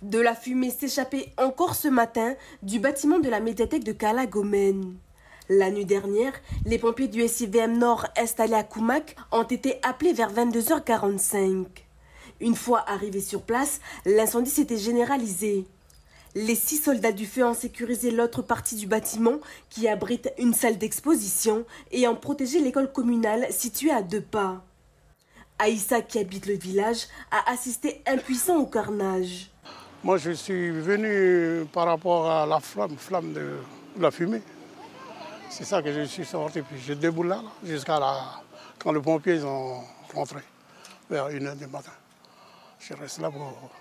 De la fumée s'échappait encore ce matin du bâtiment de la médiathèque de Cala-Gomène. La nuit dernière, les pompiers du SIVM Nord installés à Koumak ont été appelés vers 22h45. Une fois arrivés sur place, l'incendie s'était généralisé. Les 6 soldats du feu ont sécurisé l'autre partie du bâtiment qui abrite une salle d'exposition et ont protégé l'école communale située à 2 pas. Aïssa, qui habite le village, a assisté impuissant au carnage. Moi, je suis venu par rapport à la flamme de la fumée. C'est ça que je suis sorti. Puis je déboule là jusqu'à quand les pompiers ont rentré, vers 1h du matin. Je reste là pour...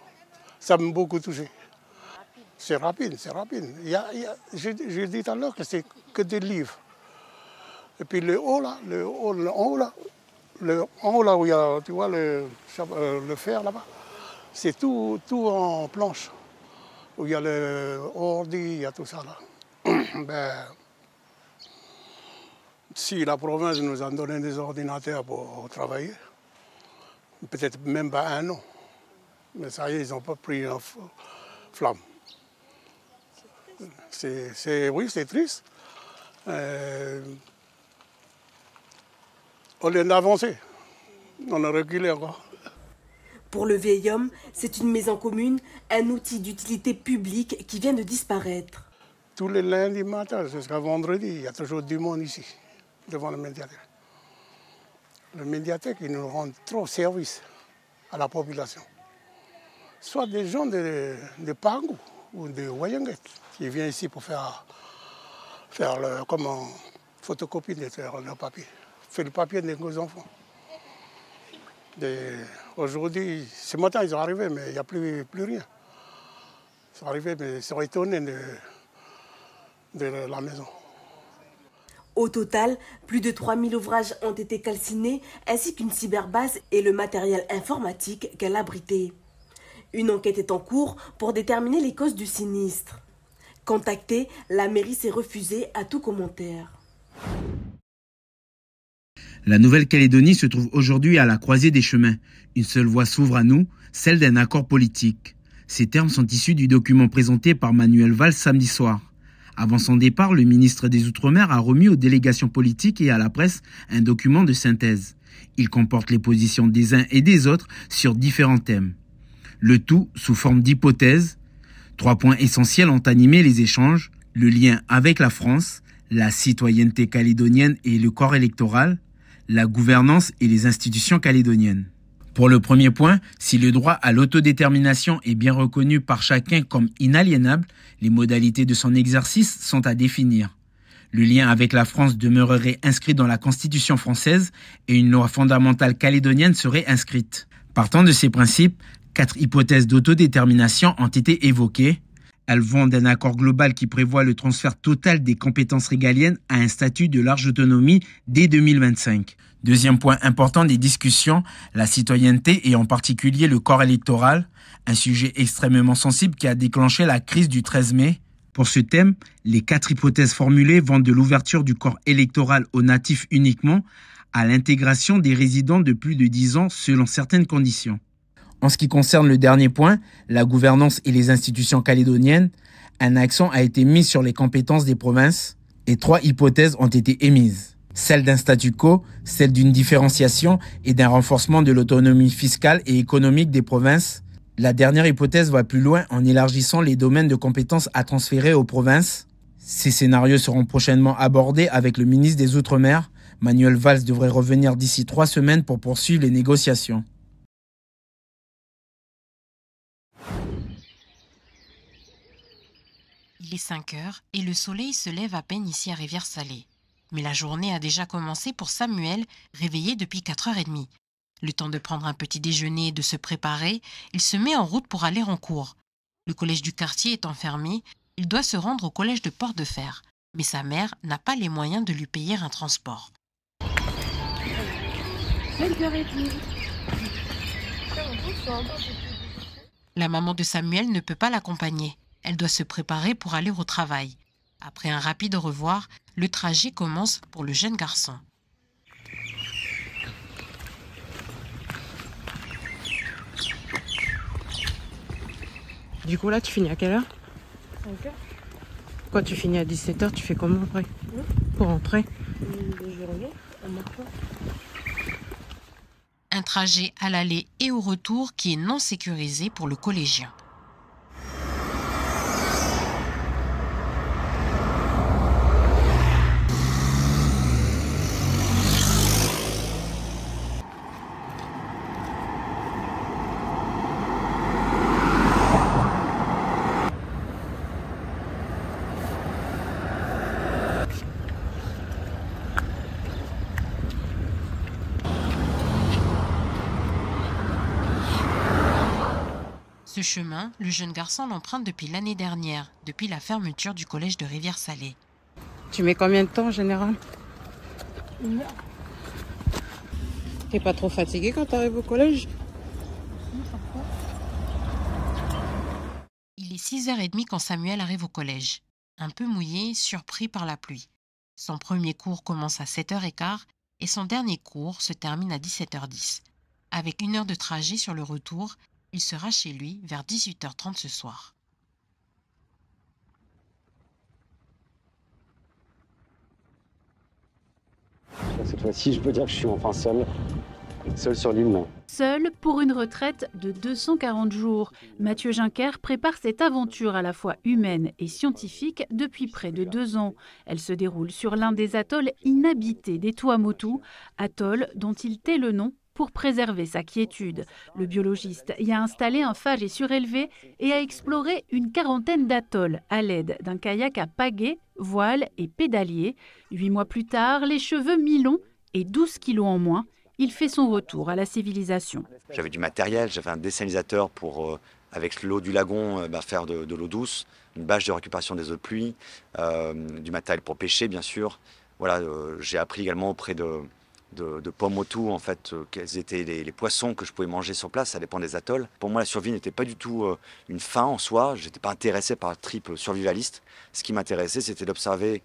Ça m'a beaucoup touché. C'est rapide, c'est rapide. J'ai dit tout à l'heure que c'est que des livres. Et puis le haut là, en haut là où il y a, tu vois, le fer là-bas, c'est tout en planche. Où il y a le ordi, il y a tout ça là. Ben, si la province nous a donné des ordinateurs pour travailler, peut-être même pas 1 an. Mais ça y est, ils n'ont pas pris une flamme. Oui, c'est triste. Au lieu d'avancer, on a reculé encore. Pour le vieil homme, c'est une maison commune, un outil d'utilité publique qui vient de disparaître. Tous les lundis matin jusqu'à vendredi, il y a toujours du monde ici, devant la médiathèque. La médiathèque, il nous rend trop service à la population. Soit des gens de Pangou ou de Wayanguet qui viennent ici pour faire photocopie de leur papier. Faire le papier de nos enfants. Aujourd'hui, ce matin, ils sont arrivés, mais il n'y a plus rien. Ils sont arrivés, mais ils sont étonnés de la maison. Au total, plus de 3000 ouvrages ont été calcinés, ainsi qu'une cyberbase et le matériel informatique qu'elle abritait. Une enquête est en cours pour déterminer les causes du sinistre. Contactée, la mairie s'est refusée à tout commentaire. La Nouvelle-Calédonie se trouve aujourd'hui à la croisée des chemins. Une seule voie s'ouvre à nous, celle d'un accord politique. Ces termes sont issus du document présenté par Manuel Valls samedi soir. Avant son départ, le ministre des Outre-mer a remis aux délégations politiques et à la presse un document de synthèse. Il comporte les positions des uns et des autres sur différents thèmes. Le tout sous forme d'hypothèses. 3 points essentiels ont animé les échanges: le lien avec la France, la citoyenneté calédonienne et le corps électoral, la gouvernance et les institutions calédoniennes. Pour le premier point, si le droit à l'autodétermination est bien reconnu par chacun comme inaliénable, les modalités de son exercice sont à définir. Le lien avec la France demeurerait inscrit dans la Constitution française et une loi fondamentale calédonienne serait inscrite. Partant de ces principes, 4 hypothèses d'autodétermination ont été évoquées. Elles vont d'un accord global qui prévoit le transfert total des compétences régaliennes à un statut de large autonomie dès 2025. Deuxième point important des discussions, la citoyenneté et en particulier le corps électoral, un sujet extrêmement sensible qui a déclenché la crise du 13 mai. Pour ce thème, les 4 hypothèses formulées vont de l'ouverture du corps électoral aux natifs uniquement à l'intégration des résidents de plus de 10 ans selon certaines conditions. En ce qui concerne le dernier point, la gouvernance et les institutions calédoniennes, un accent a été mis sur les compétences des provinces et 3 hypothèses ont été émises. Celle d'un statu quo, celle d'une différenciation et d'un renforcement de l'autonomie fiscale et économique des provinces. La dernière hypothèse va plus loin en élargissant les domaines de compétences à transférer aux provinces. Ces scénarios seront prochainement abordés avec le ministre des Outre-mer. Manuel Valls devrait revenir d'ici 3 semaines pour poursuivre les négociations. Il est 5 heures et le soleil se lève à peine ici à Rivière-Salée. Mais la journée a déjà commencé pour Samuel, réveillé depuis 4h30. Le temps de prendre un petit déjeuner et de se préparer, il se met en route pour aller en cours. Le collège du quartier étant fermé, il doit se rendre au collège de Port-de-Fer. Mais sa mère n'a pas les moyens de lui payer un transport. La maman de Samuel ne peut pas l'accompagner. Elle doit se préparer pour aller au travail. Après un rapide au revoir, le trajet commence pour le jeune garçon. Du coup là tu finis à quelle heure? 5 heures. Quand tu finis à 17h, tu fais comment après? Pour rentrer? Je reviens à marchant. Un trajet à l'aller et au retour qui est non sécurisé pour le collégien. Ce chemin, le jeune garçon l'emprunte depuis l'année dernière, depuis la fermeture du collège de Rivière-Salée. Tu mets combien de temps en général? 1 heure. T'es pas trop fatigué quand t'arrives au collège? Il est 6h30 quand Samuel arrive au collège. Un peu mouillé, surpris par la pluie. Son premier cours commence à 7h15 et son dernier cours se termine à 17h10. Avec 1 heure de trajet sur le retour, il sera chez lui vers 18h30 ce soir. Cette fois-ci, je peux dire que je suis enfin seul sur l'île. Seul pour une retraite de 240 jours, Mathieu Juncker prépare cette aventure à la fois humaine et scientifique depuis près de 2 ans. Elle se déroule sur l'un des atolls inhabités des Tuamotu, atoll dont il tait le nom pour préserver sa quiétude. Le biologiste y a installé un phage surélevé et a exploré une quarantaine d'atolls à l'aide d'un kayak à pagaie, voile et pédalier. 8 mois plus tard, les cheveux mi-longs et 12 kilos en moins, il fait son retour à la civilisation. J'avais du matériel, j'avais un dessalinisateur pour, avec l'eau du lagon, faire de l'eau douce, une bâche de récupération des eaux de pluie, du matériel pour pêcher bien sûr. Voilà, j'ai appris également auprès de Pomotu, en fait, quels étaient les poissons que je pouvais manger sur place, ça dépend des atolls. Pour moi, la survie n'était pas du tout une fin en soi, je n'étais pas intéressé par le trip survivaliste. Ce qui m'intéressait, c'était d'observer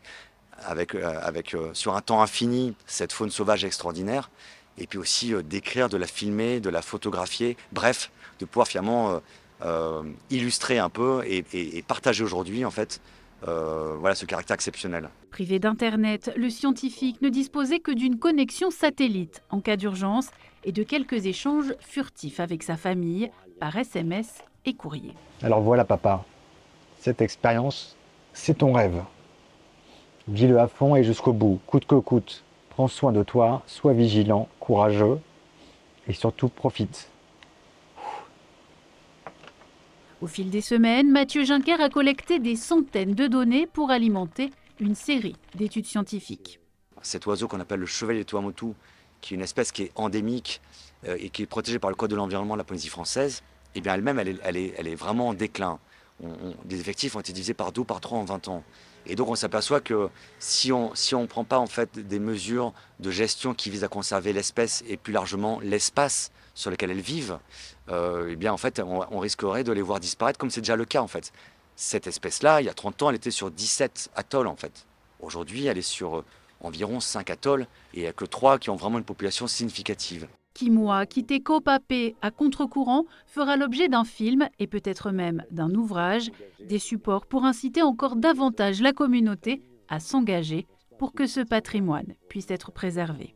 sur un temps infini cette faune sauvage extraordinaire, et puis aussi d'écrire, de la filmer, de la photographier, bref, de pouvoir finalement illustrer un peu et partager aujourd'hui, en fait, voilà, ce caractère exceptionnel. Privé d'Internet, le scientifique ne disposait que d'une connexion satellite en cas d'urgence et de quelques échanges furtifs avec sa famille par SMS et courrier. Alors voilà papa, cette expérience, c'est ton rêve. Vis-le à fond et jusqu'au bout, coûte que coûte. Prends soin de toi, sois vigilant, courageux et surtout profite. Au fil des semaines, Mathieu Juncker a collecté des centaines de données pour alimenter une série d'études scientifiques. Cet oiseau qu'on appelle le chevalier Tuamotu, qui est une espèce qui est endémique et qui est protégée par le Code de l'environnement de la Polynésie française, eh bien elle-même, elle est vraiment en déclin. Les effectifs ont été divisés par 2 ou par 3 en 20 ans. Et donc on s'aperçoit que si on ne prend pas en fait des mesures de gestion qui visent à conserver l'espèce et plus largement l'espace sur lequel elles vivent, eh bien en fait on risquerait de les voir disparaître comme c'est déjà le cas en fait. Cette espèce-là, il y a 30 ans, elle était sur 17 atolls en fait. Aujourd'hui, elle est sur environ 5 atolls et il n'y a que 3 qui ont vraiment une population significative. Kimoa Kiteko Papé à contre-courant fera l'objet d'un film et peut-être même d'un ouvrage, des supports pour inciter encore davantage la communauté à s'engager pour que ce patrimoine puisse être préservé.